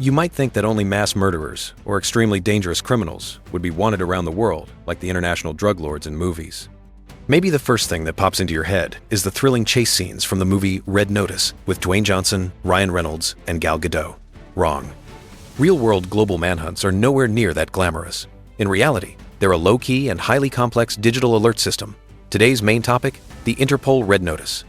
You might think that only mass murderers or extremely dangerous criminals would be wanted around the world, like the international drug lords in movies. Maybe the first thing that pops into your head is the thrilling chase scenes from the movie Red Notice with Dwayne Johnson, Ryan Reynolds, and Gal Gadot. Wrong. Real-world global manhunts are nowhere near that glamorous. In reality, they're a low-key and highly complex digital alert system. Today's main topic, the INTERPOL Red Notice.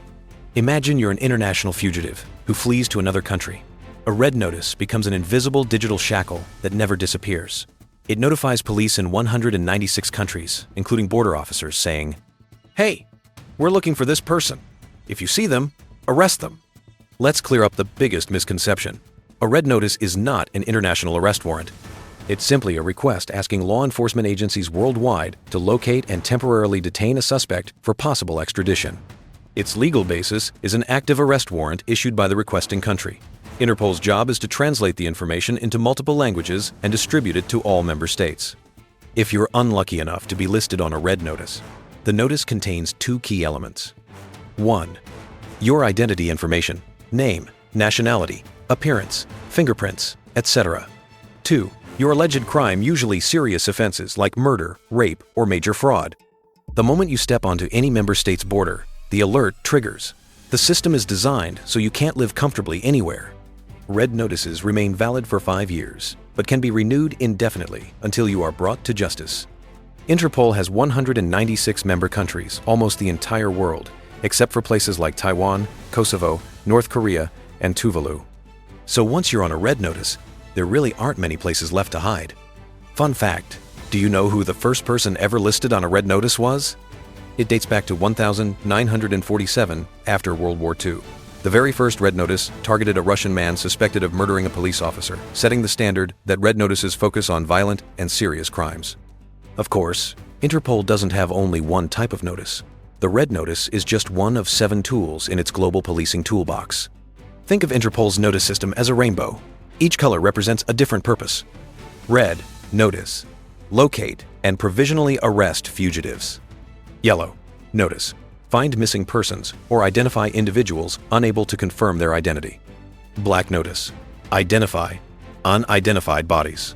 Imagine you're an international fugitive who flees to another country. A red notice becomes an invisible digital shackle that never disappears. It notifies police in 196 countries, including border officers, saying, "Hey, we're looking for this person. If you see them, arrest them." Let's clear up the biggest misconception. A red notice is not an international arrest warrant. It's simply a request asking law enforcement agencies worldwide to locate and temporarily detain a suspect for possible extradition. Its legal basis is an active arrest warrant issued by the requesting country. Interpol's job is to translate the information into multiple languages and distribute it to all member states. If you're unlucky enough to be listed on a red notice, the notice contains two key elements. 1. Your identity information, name, nationality, appearance, fingerprints, etc. 2. Your alleged crime, usually serious offenses like murder, rape, or major fraud. The moment you step onto any member state's border, the alert triggers. The system is designed so you can't live comfortably anywhere. Red notices remain valid for 5 years, but can be renewed indefinitely until you are brought to justice. Interpol has 196 member countries, almost the entire world, except for places like Taiwan, Kosovo, North Korea, and Tuvalu. So once you're on a red notice, there really aren't many places left to hide. Fun fact, do you know who the first person ever listed on a red notice was? It dates back to 1947 after World War II. The very first red notice targeted a Russian man suspected of murdering a police officer, setting the standard that red notices focus on violent and serious crimes. Of course, Interpol doesn't have only one type of notice. The red notice is just one of 7 tools in its global policing toolbox. Think of Interpol's notice system as a rainbow. Each color represents a different purpose. Red, notice, locate, and provisionally arrest fugitives. Yellow, notice, find missing persons or identify individuals unable to confirm their identity. Black notice, identify unidentified bodies.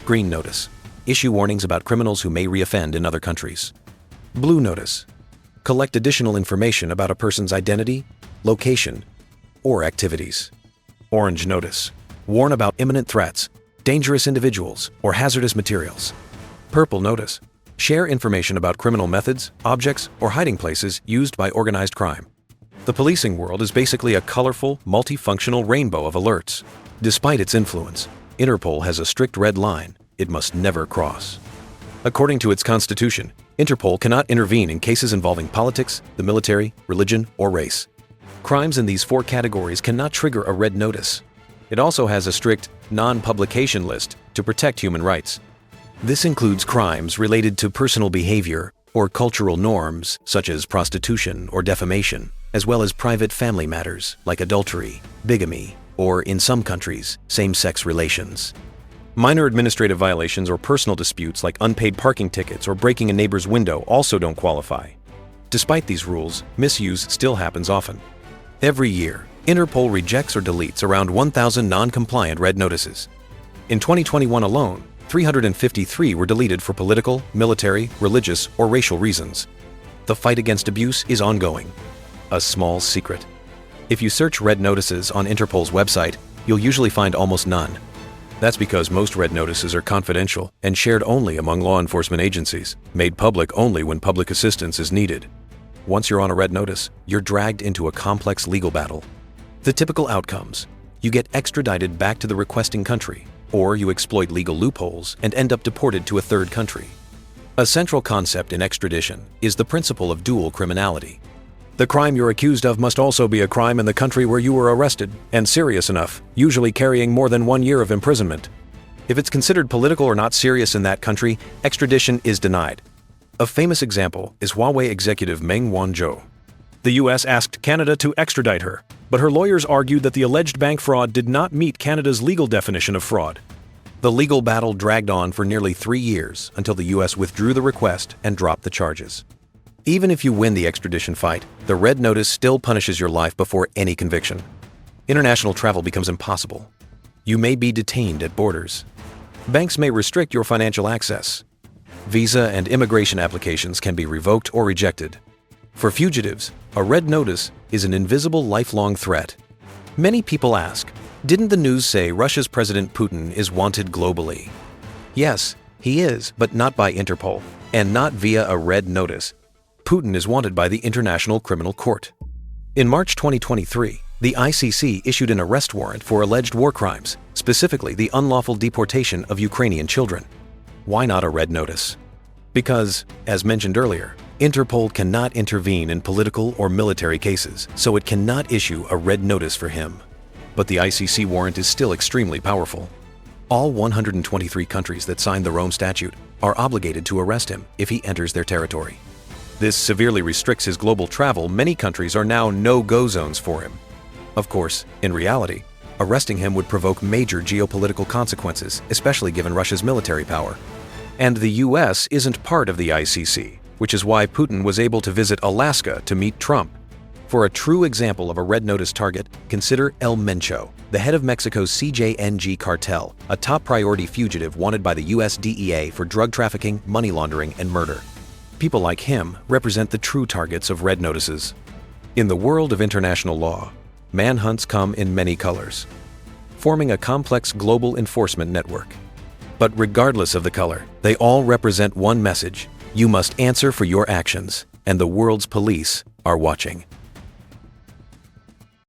Green notice, issue warnings about criminals who may reoffend in other countries. Blue notice, collect additional information about a person's identity, location, or activities. Orange notice, warn about imminent threats, dangerous individuals, or hazardous materials. Purple notice, share information about criminal methods, objects, or hiding places used by organized crime. The policing world is basically a colorful, multifunctional rainbow of alerts. Despite its influence, Interpol has a strict red line it must never cross. According to its constitution, Interpol cannot intervene in cases involving politics, the military, religion, or race. Crimes in these 4 categories cannot trigger a red notice. It also has a strict non-publication list to protect human rights. This includes crimes related to personal behavior or cultural norms such as prostitution or defamation, as well as private family matters like adultery, bigamy, or in some countries, same-sex relations. Minor administrative violations or personal disputes like unpaid parking tickets or breaking a neighbor's window also don't qualify. Despite these rules, misuse still happens often. Every year, Interpol rejects or deletes around 1,000 non-compliant red notices. In 2021 alone, 353 were deleted for political, military, religious, or racial reasons. The fight against abuse is ongoing. A small secret. If you search red notices on Interpol's website, you'll usually find almost none. That's because most red notices are confidential and shared only among law enforcement agencies, made public only when public assistance is needed. Once you're on a red notice, you're dragged into a complex legal battle. The typical outcomes: you get extradited back to the requesting country, or you exploit legal loopholes and end up deported to a third country. A central concept in extradition is the principle of dual criminality. The crime you're accused of must also be a crime in the country where you were arrested, and serious enough, usually carrying more than 1 year of imprisonment. If it's considered political or not serious in that country, extradition is denied. A famous example is Huawei executive Meng Wanzhou. The U.S. asked Canada to extradite her, but her lawyers argued that the alleged bank fraud did not meet Canada's legal definition of fraud. The legal battle dragged on for nearly 3 years until the U.S. withdrew the request and dropped the charges. Even if you win the extradition fight, the red notice still punishes your life before any conviction. International travel becomes impossible. You may be detained at borders. Banks may restrict your financial access. Visa and immigration applications can be revoked or rejected. For fugitives, a red notice is an invisible lifelong threat. Many people ask, didn't the news say Russia's President Putin is wanted globally? Yes, he is, but not by Interpol, and not via a red notice. Putin is wanted by the International Criminal Court. In March 2023, the ICC issued an arrest warrant for alleged war crimes, specifically the unlawful deportation of Ukrainian children. Why not a red notice? Because, as mentioned earlier, Interpol cannot intervene in political or military cases, so it cannot issue a red notice for him. But the ICC warrant is still extremely powerful. All 123 countries that signed the Rome Statute are obligated to arrest him if he enters their territory. This severely restricts his global travel. Many countries are now no-go zones for him. Of course, in reality, arresting him would provoke major geopolitical consequences, especially given Russia's military power. And the US isn't part of the ICC, which is why Putin was able to visit Alaska to meet Trump. For a true example of a red notice target, consider El Mencho, the head of Mexico's CJNG cartel, a top priority fugitive wanted by the US DEA for drug trafficking, money laundering, and murder. People like him represent the true targets of red notices. In the world of international law, manhunts come in many colors, forming a complex global enforcement network. But regardless of the color, they all represent one message: you must answer for your actions, and the world's police are watching.